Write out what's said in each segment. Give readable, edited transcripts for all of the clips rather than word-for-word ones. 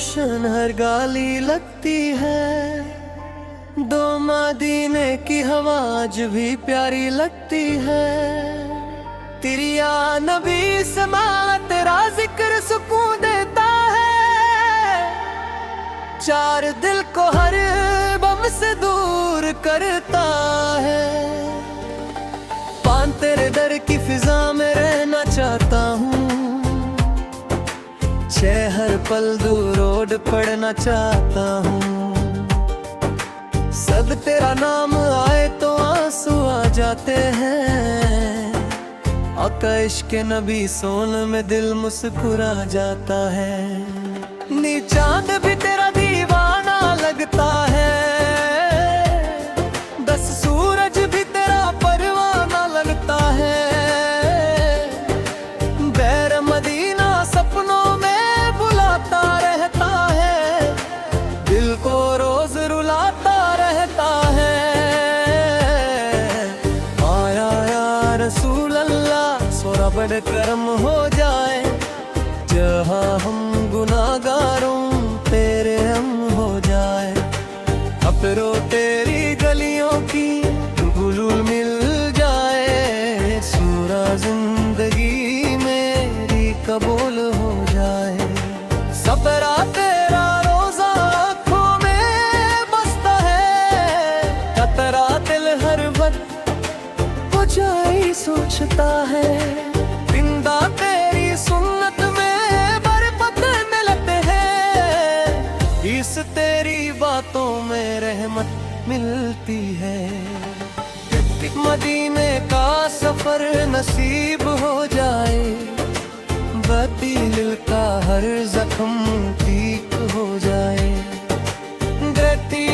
गुलशन हर गाली लगती है। दो मदीने की हवा आज भी प्यारी लगती है। तेरी या नबी समा तेरा जिक्र सुकून देता है। चार दिल को हर बम से दूर करता है। पान तेरे दर की फिजा में रहना चाहता हूँ। हर पल दूर रोड पढ़ना चाहता हूँ। सब तेरा नाम आए तो आंसू आ जाते हैं। आका इश्क नबी सोन में दिल मुस्कुरा जाता है। नी चांद भी तेरा दीवाना लगता है। 10 सूरज भी तेरा परवाना लगता है। बैर मदीना सपनों में रहता है। दिल को रोज रुलाता रहता है। आया या रसूल अल्लाह सोरा बड़े करम हो जाए। जहाँ हम गुनाहगारों तेरे हम हो जाए। अब रो तेरी गलियों की गुलूल मिल जाए। सूरा जिंदगी मेरी कबूल हो जाए। सपरा तेरा रोजा आँखों में बसता है। कतरा दिल हर वक्त ऊंचाई सोचता है। बिंदा तेरी सुन्नत में बरकत मिलते हैं। इस तेरी बातों में रहमत मिलती है। मदीने का सफर नसीब हो जाए। दिल का हर जख्म ठीक हो जाए।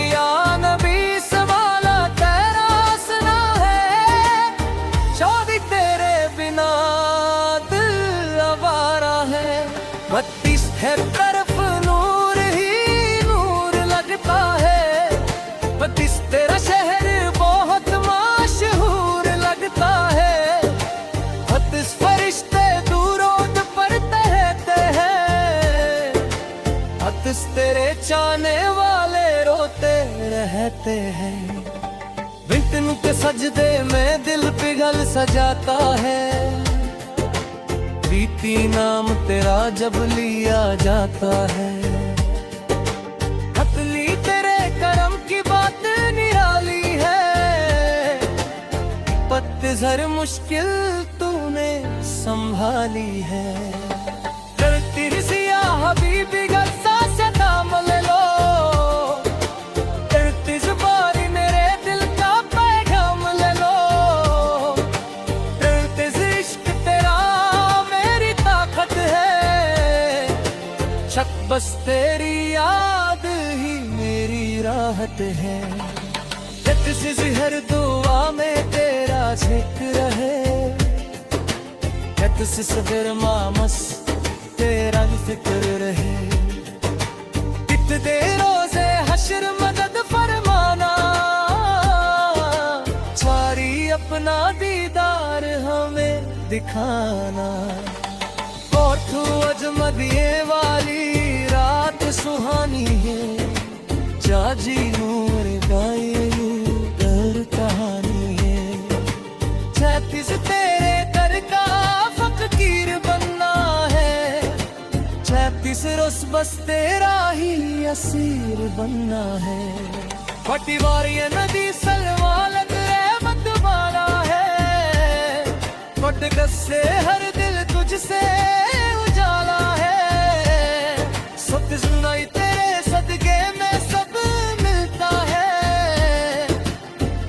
या नबी सवाला तेरा सुना है। शादी तेरे बिना दिल आवारा है। 32 है तरफ नूर ही नूर लगता है। 32 तेरा शहर बहुत मशहूर लगता है। 32 फरिश्ते तेरे चाहने वाले रोते रहते हैं। विंटन के सजदे में दिल पिघल सजाता है। प्रीति नाम तेरा जब लिया जाता है। हथली तेरे करम की बात निराली है। पतझड़ मुश्किल तूने संभाली है। तेरी सिया हबीबी गस्सा से दाम ले लो। तेरी जुबानी मेरे दिल का पैगाम ले लो। तेरी इश्क तेरा मेरी ताकत है। शक बस तेरी याद ही मेरी राहत है। हर दुआ में तेरा जिक्र है। सगर मामस तेरा फिक्र रहे। दे रोजे हश्र मदद फरमाना। सारी अपना दीदार हमें दिखाना। कोठू अजमदिए वाली रात सुहानी है। जाजी नूर गाए दर कहानी है। 36 तेरे दर का फकीर बनना है। 36 रोज बस तेरा ही असीर बनना है। पटिवारी नदी सलवा लग रहमत वाला है। पट गस्से हर दिल तुझसे उजाला है। सब सुनाई तेरे सदके में सब मिलता है।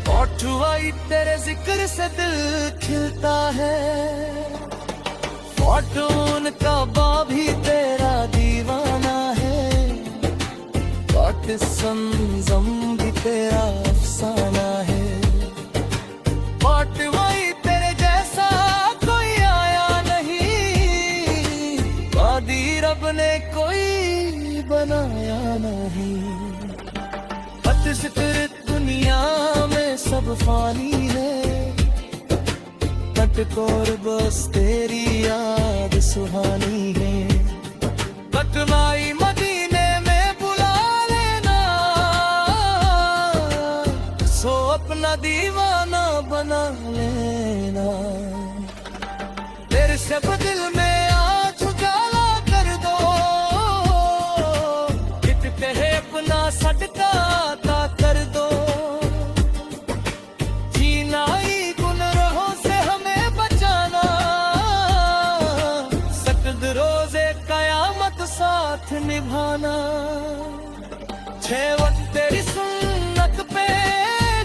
पौठुआई तेरे जिक्र से दिल खिलता है। फॉर्टून का बाभी तेरा दीवाना है। संजम भी तेरा अफसाना है। पाटवाई तेरे जैसा कोई आया नहीं। वादी रब ने कोई बनाया नहीं। तेरे दुनिया में सब फानी है। कटकोर बस तेरी याद सुहानी है। कटमाई मदीने अपना दीवाना बना लेना। तेरे सब दिल में आज उजाला कर दो, कित कहे अपना सदका अता कर दो। जीना ही गुनाहों से हमें बचाना, सकद रोजे कयामत साथ निभाना। छह वक्त तेरी सुन्नत पे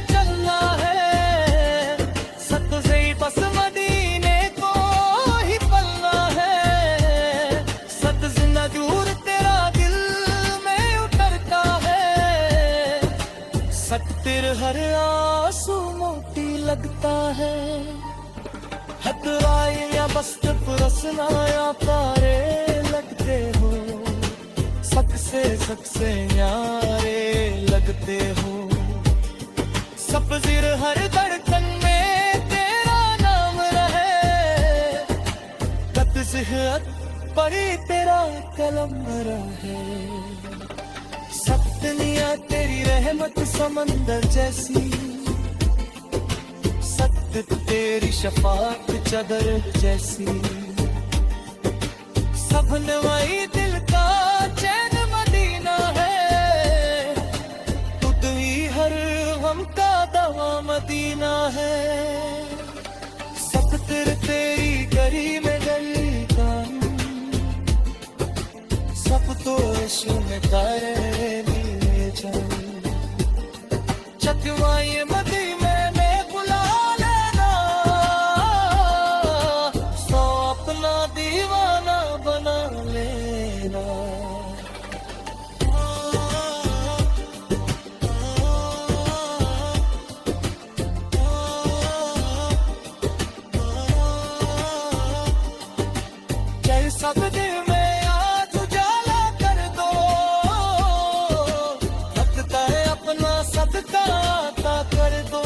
चलना है, सत से ही बस मदीने को ही पलना है। सत जिंदा दूर तेरा दिल में उतरता है, सत तेरे हर आंसू मोती लगता है। हतराए या बस्त पुरसना या पारे लगते हो, सक से न्यारे लगते हो। सब्ज़िर हर धड़कन में तेरा नाम रहे, कत ज़िहत पढ़ी तेरा कलम रहे। सत्निया तेरी रहमत समंदर जैसी, सत्य तेरी शफात चदर जैसी। सब नवाई दिल का चैन मदीना है, खुद ही हर गम का दवा मदीना है। सब तेरी गरी में गली का, सब तो इश्क में करे लिए जान। चकवाए मदीने में बुला लेना, सो अपना दीवाना बना लेना। सब दिल में आज उजाला कर दो, लगता है अपना सदका अता कर दो।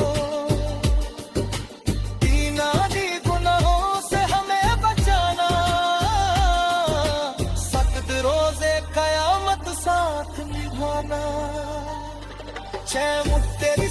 दीना दी गुनाहों से हमें बचाना, सख्त रोजे कयामत साथ निभाना। छह मुख तेरी